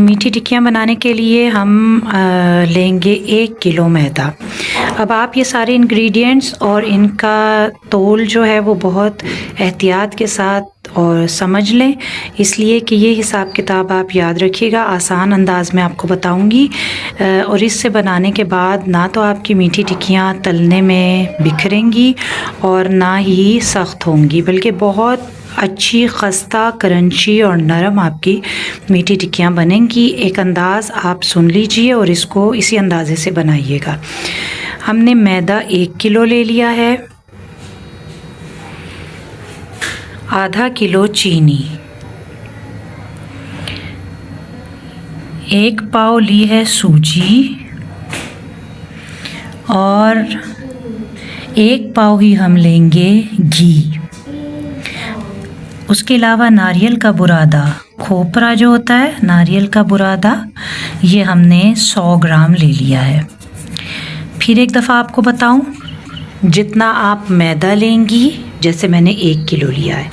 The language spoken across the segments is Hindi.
मीठी टिक्कियाँ बनाने के लिए हम लेंगे 1 किलो मैदा। अब आप ये सारे इंग्रेडिएंट्स और इनका तोल जो है वो बहुत एहतियात के साथ और समझ लें, इसलिए कि ये हिसाब किताब आप याद रखिएगा। आसान अंदाज में आपको बताऊंगी और इससे बनाने के बाद ना तो आपकी मीठी टिक्कियाँ तलने में बिखरेंगी और ना ही सख्त होंगी, बल्कि बहुत अच्छी खस्ता क्रंची और नरम आपकी मीठी टिक्कियाँ बनेंगी। एक अंदाज़ आप सुन लीजिए और इसको इसी अंदाज़े से बनाइएगा। हमने मैदा 1 किलो ले लिया है, आधा किलो चीनी, 1 पाव ली है सूजी और 1 पाव ही हम लेंगे घी। उसके अलावा नारियल का बुरादा, खोपरा जो होता है नारियल का बुरादा, ये हमने 100 ग्राम ले लिया है। फिर एक दफ़ा आपको बताऊं, जितना आप मैदा लेंगी, जैसे मैंने 1 किलो लिया है,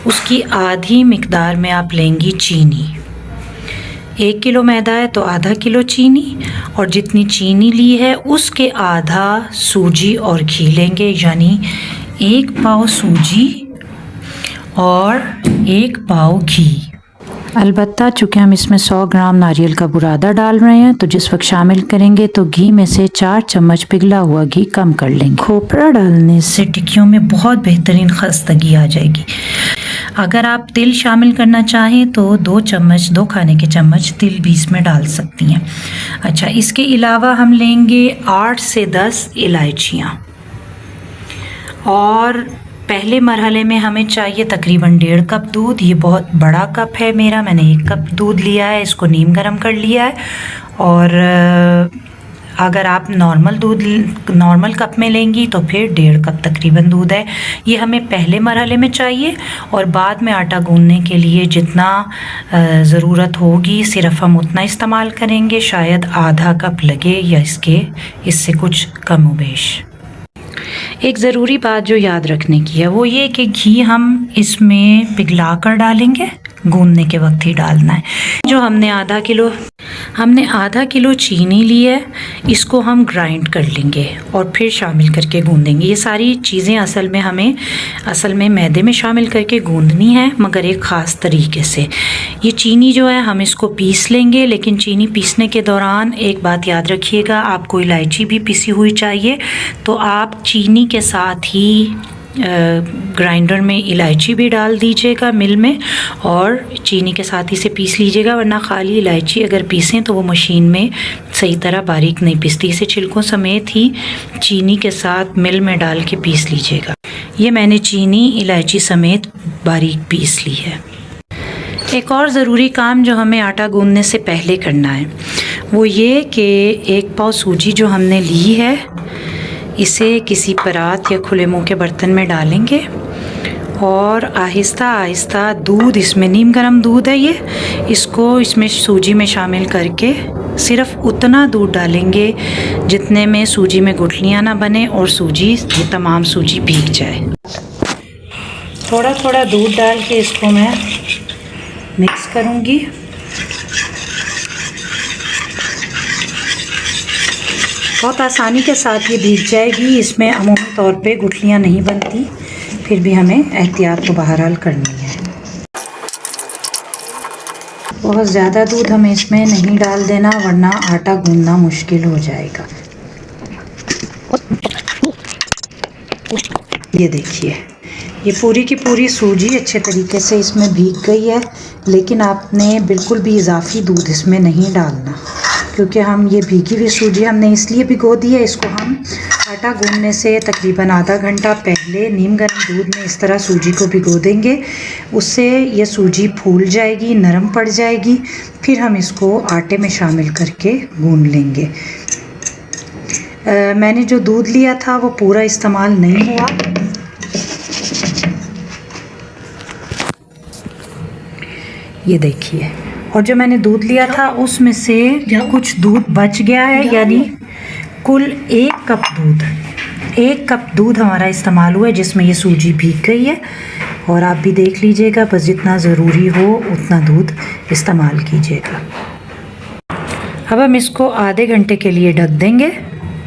उसकी आधी मिकदार में आप लेंगी चीनी। 1 किलो मैदा है तो आधा किलो चीनी, और जितनी चीनी ली है उसके आधा सूजी और घी लेंगे, यानी 1 पाव सूजी और 1 पाव घी। अलबत्ता चूँकि हम इसमें 100 ग्राम नारियल का बुरादा डाल रहे हैं, तो जिस वक्त शामिल करेंगे तो घी में से 4 चम्मच पिघला हुआ घी कम कर लेंगे। खोपरा डालने से टिक्कियों में बहुत बेहतरीन खस्तगी आ जाएगी। अगर आप तिल शामिल करना चाहें तो 2 खाने के चम्मच तिल भी इसमें डाल सकती हैं। अच्छा, इसके अलावा हम लेंगे 8 से 10 इलायचियाँ, और पहले मरहले में हमें चाहिए तकरीबन 1.5 कप दूध। ये बहुत बड़ा कप है मेरा, मैंने 1 कप दूध लिया है, इसको नीम गर्म कर लिया है। और अगर आप नॉर्मल कप में लेंगी तो फिर 1.5 कप तकरीबन दूध है। ये हमें पहले मरहले में चाहिए, और बाद में आटा गूंदने के लिए जितना ज़रूरत होगी सिर्फ हम उतना इस्तेमाल करेंगे। शायद आधा कप लगे या इससे कुछ कम बेश। एक ज़रूरी बात जो याद रखने की है वो ये कि घी हम इसमें पिघला कर डालेंगे, गूंदने के वक्त ही डालना है। जो हमने आधा किलो चीनी ली है, इसको हम ग्राइंड कर लेंगे और फिर शामिल करके गूंदेंगे। ये सारी चीज़ें असल में मैदे में शामिल करके गूंदनी है, मगर एक ख़ास तरीके से। ये चीनी जो है हम इसको पीस लेंगे, लेकिन चीनी पीसने के दौरान एक बात याद रखिएगा, आपको इलायची भी पिसी हुई चाहिए, तो आप चीनी के साथ ही ग्राइंडर में इलायची भी डाल दीजिएगा मिल में, और चीनी के साथ ही से पीस लीजिएगा, वरना खाली इलायची अगर पीसें तो वो मशीन में सही तरह बारीक नहीं पिसती। इसे छिलकों समेत ही चीनी के साथ मिल में डाल के पीस लीजिएगा। ये मैंने चीनी इलायची समेत बारीक पीस ली है। एक और ज़रूरी काम जो हमें आटा गूंदने से पहले करना है वो ये कि 1 पाव सूजी जो हमने ली है, इसे किसी परात या खुले मुंह के बर्तन में डालेंगे, और आहिस्ता आहिस्ता दूध, इसमें नीम गर्म दूध है ये, इसको इसमें सूजी में शामिल करके सिर्फ उतना दूध डालेंगे जितने में सूजी में गुठलियाँ ना बने और तमाम सूजी भीग जाए। थोड़ा थोड़ा दूध डाल के इसको मैं मिक्स करूँगी। बहुत आसानी के साथ ये भीग जाएगी, इसमें अमूमी तौर पे गुठलियाँ नहीं बनती, फिर भी हमें एहतियात तो बहरहाल करनी है। बहुत ज़्यादा दूध हमें इसमें नहीं डाल देना, वरना आटा गूंदना मुश्किल हो जाएगा। ये देखिए, ये पूरी की पूरी सूजी अच्छे तरीके से इसमें भीग गई है, लेकिन आपने बिल्कुल भी इजाफी दूध इसमें नहीं डालना, क्योंकि हम ये भीगी हुई सूजी हमने इसलिए भिगो दी है। इसको हम आटा गूंदने से तकरीबन आधा घंटा पहले नीम गर्म दूध में इस तरह सूजी को भिगो देंगे, उससे ये सूजी फूल जाएगी, नरम पड़ जाएगी। फिर हम इसको आटे में शामिल करके गूंद लेंगे। मैंने जो दूध लिया था वो पूरा इस्तेमाल नहीं हुआ, ये देखिए, और जो मैंने दूध लिया था उसमें से कुछ दूध बच गया है, यानी कुल 1 कप दूध हमारा इस्तेमाल हुआ है, जिसमें ये सूजी भीग गई है। और आप भी देख लीजिएगा, बस जितना ज़रूरी हो उतना दूध इस्तेमाल कीजिएगा। अब हम इसको आधे घंटे के लिए ढक देंगे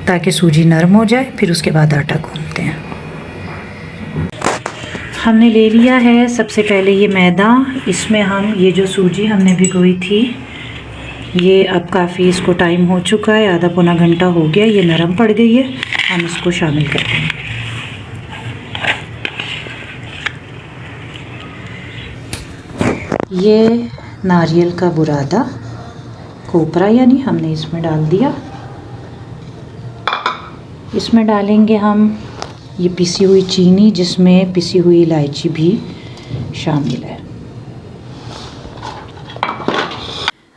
ताकि सूजी नरम हो जाए, फिर उसके बाद आटा गूंथते हैं। हमने ले लिया है सबसे पहले ये मैदा, इसमें हम ये जो सूजी हमने भिगोई थी, ये अब काफ़ी इसको टाइम हो चुका है, आधा पौना घंटा हो गया, ये नरम पड़ गई है। हम इसको शामिल कर देंगे। ये नारियल का बुरादा, कोपरा यानी, हमने इसमें डाल दिया। इसमें डालेंगे हम ये पिसी हुई चीनी, जिसमें पिसी हुई इलायची भी शामिल है।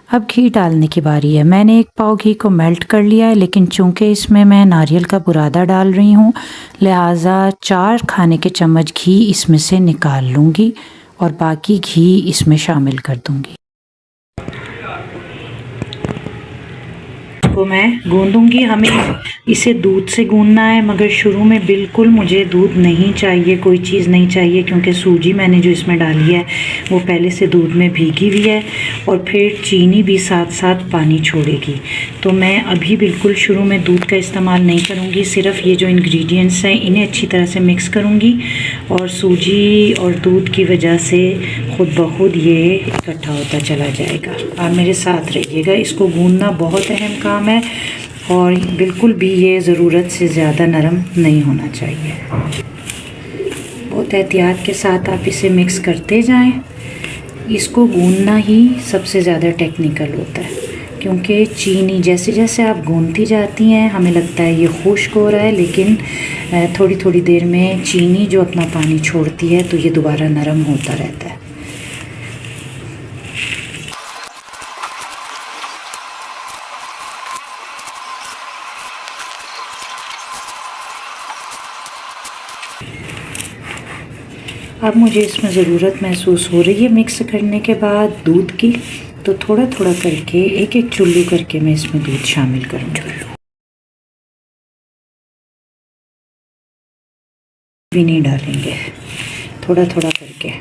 अब घी डालने की बारी है। मैंने 1 पाव घी को मेल्ट कर लिया है, लेकिन चूंकि इसमें मैं नारियल का बुरादा डाल रही हूँ, लिहाजा 4 खाने के चम्मच घी इसमें से निकाल लूँगी और बाकी घी इसमें शामिल कर दूँगी। को मैं गूंदूंगी। हमें इसे दूध से गूंदना है, मगर शुरू में बिल्कुल मुझे दूध नहीं चाहिए, कोई चीज़ नहीं चाहिए, क्योंकि सूजी मैंने जो इसमें डाली है वो पहले से दूध में भीगी हुई है और फिर चीनी भी साथ साथ पानी छोड़ेगी। तो मैं अभी बिल्कुल शुरू में दूध का इस्तेमाल नहीं करूँगी, सिर्फ ये जो इंग्रेडिएंट्स हैं इन्हें अच्छी तरह से मिक्स करूँगी और सूजी और दूध की वजह से खुद ब खुद ये इकट्ठा होता चला जाएगा। आप मेरे साथ रहिएगा। इसको गूंदना बहुत अहम काम है और बिल्कुल भी ये ज़रूरत से ज़्यादा नरम नहीं होना चाहिए। बहुत एहतियात के साथ आप इसे मिक्स करते जाएं। इसको गूंदना ही सबसे ज़्यादा टेक्निकल होता है, क्योंकि चीनी जैसे जैसे आप गूंदती जाती हैं हमें लगता है ये खुश्क हो रहा है, लेकिन थोड़ी थोड़ी देर में चीनी जो अपना पानी छोड़ती है तो ये दोबारा नरम होता रहता है। अब मुझे इसमें ज़रूरत महसूस हो रही है मिक्स करने के बाद दूध की, तो थोड़ा थोड़ा करके एक एक चुल्लू करके मैं इसमें दूध शामिल करूँगी। भी नहीं डालेंगे, थोड़ा थोड़ा करके।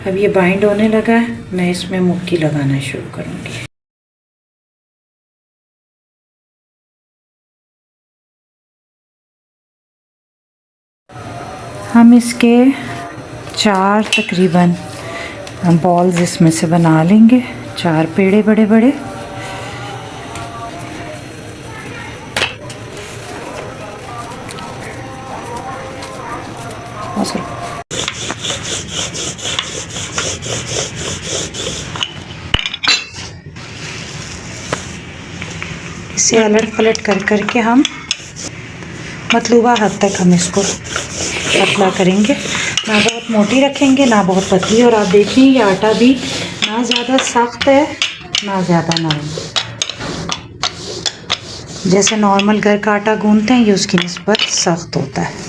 अब ये बाइंड होने लगा है, मैं इसमें मुक्की लगाना शुरू करूँगी। हम इसके 4 तकरीबन बॉल्स इसमें से बना लेंगे, 4 पेड़े बड़े बड़े। इसे अलट पलट कर करके हम मतलूबा हद तक हम इसको पतला करेंगे, ना बहुत मोटी रखेंगे ना बहुत पतली। और आप देखिए ये आटा भी ना ज़्यादा सख्त है ना ज़्यादा नरम। जैसे नॉर्मल घर का आटा गूंथते हैं ये उसकी निस्बत सख्त होता है।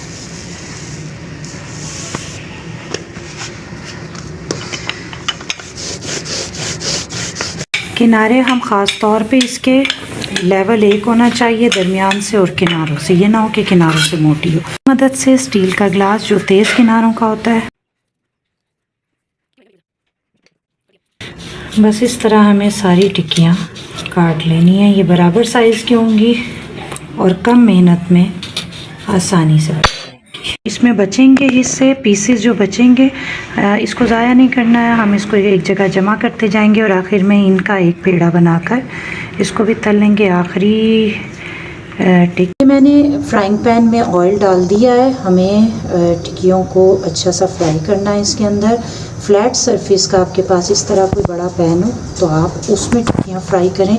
किनारे हम ख़ास तौर पे इसके लेवल एक होना चाहिए दरमियान से और किनारों से, ये ना हो कि किनारों से मोटी हो। मदद से स्टील का ग्लास जो तेज़ किनारों का होता है, बस इस तरह हमें सारी टिक्कियाँ काट लेनी है। ये बराबर साइज़ की होंगी और कम मेहनत में आसानी से बन जाएंगी। इसमें बचेंगे हिस्से, पीसेस जो बचेंगे, इसको ज़ाया नहीं करना है। हम इसको एक जगह जमा करते जाएंगे और आखिर में इनका एक पेड़ा बनाकर इसको भी तल लेंगे। आखिरी टिक्की मैंने फ्राइंग पैन में ऑयल डाल दिया है। हमें टिक्कियों को अच्छा सा फ्राई करना है। इसके अंदर फ्लैट सरफेस का आपके पास इस तरह कोई बड़ा पैन हो तो आप उसमें टिक्कियाँ फ्राई करें,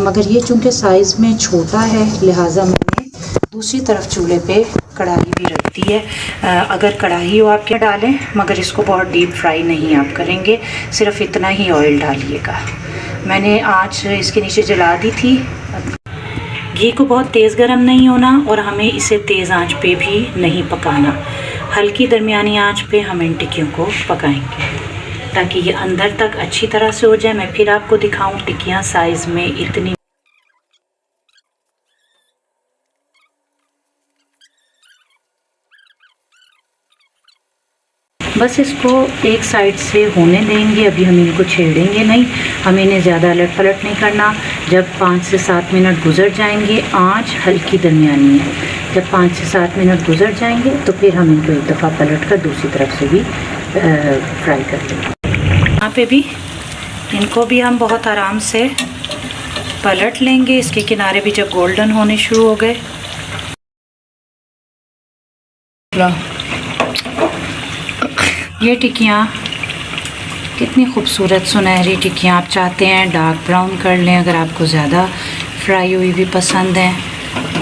मगर ये चूँकि साइज़ में छोटा है लिहाजा मैंने दूसरी तरफ चूल्हे पे कढ़ाई भी रख दी है। अगर कढ़ाई हो आप क्या डालें, मगर इसको बहुत डीप फ्राई नहीं आप करेंगे, सिर्फ इतना ही ऑयल डालिएगा। मैंने आँच इसके नीचे जला दी थी। घी को बहुत तेज़ गर्म नहीं होना और हमें इसे तेज़ आंच पे भी नहीं पकाना, हल्की दरमियानी आंच पे हम इन टिक्कियों को पकाएंगे ताकि ये अंदर तक अच्छी तरह से हो जाए। मैं फिर आपको दिखाऊं टिक्कियाँ साइज़ में इतनी बस इसको एक साइड से होने देंगे, अभी हम इनको छेड़ेंगे नहीं, हमें इन्हें ज़्यादा अलट पलट नहीं करना। जब 5 से 7 मिनट गुजर जाएंगे, आंच हल्की दरमियानी है, जब 5 से 7 मिनट गुजर जाएंगे तो फिर हम इनको एक दफ़ा पलट कर दूसरी तरफ से भी फ्राई कर लेंगे। यहाँ पे भी इनको भी हम बहुत आराम से पलट लेंगे। इसके किनारे भी जब गोल्डन होने शुरू हो गए, ये टिक्कियाँ कितनी खूबसूरत सुनहरी टिक्कियाँ। आप चाहते हैं डार्क ब्राउन कर लें, अगर आपको ज़्यादा फ्राई हुई भी पसंद है,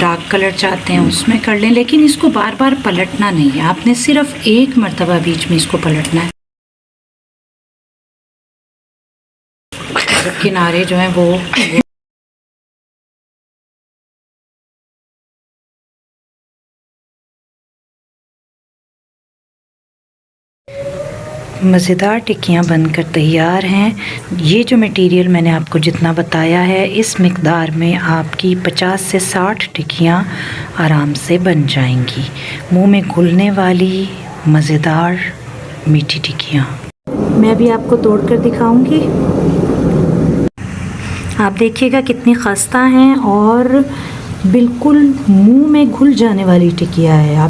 डार्क कलर चाहते हैं उसमें कर लें, लेकिन इसको बार बार पलटना नहीं है, आपने सिर्फ एक मर्तबा बीच में इसको पलटना है। किनारे जो हैं वो मज़ेदार टिक्कियाँ बनकर तैयार हैं। ये जो मटेरियल मैंने आपको जितना बताया है, इस मिक़दार में आपकी 50 से 60 टिक्कियाँ आराम से बन जाएंगी। मुंह में घुलने वाली मज़ेदार मीठी टिक्कियाँ मैं अभी आपको तोड़ कर दिखाऊंगी। आप देखिएगा कितनी खस्ता हैं और बिल्कुल मुंह में घुल जाने वाली टिक्कियाँ है। आप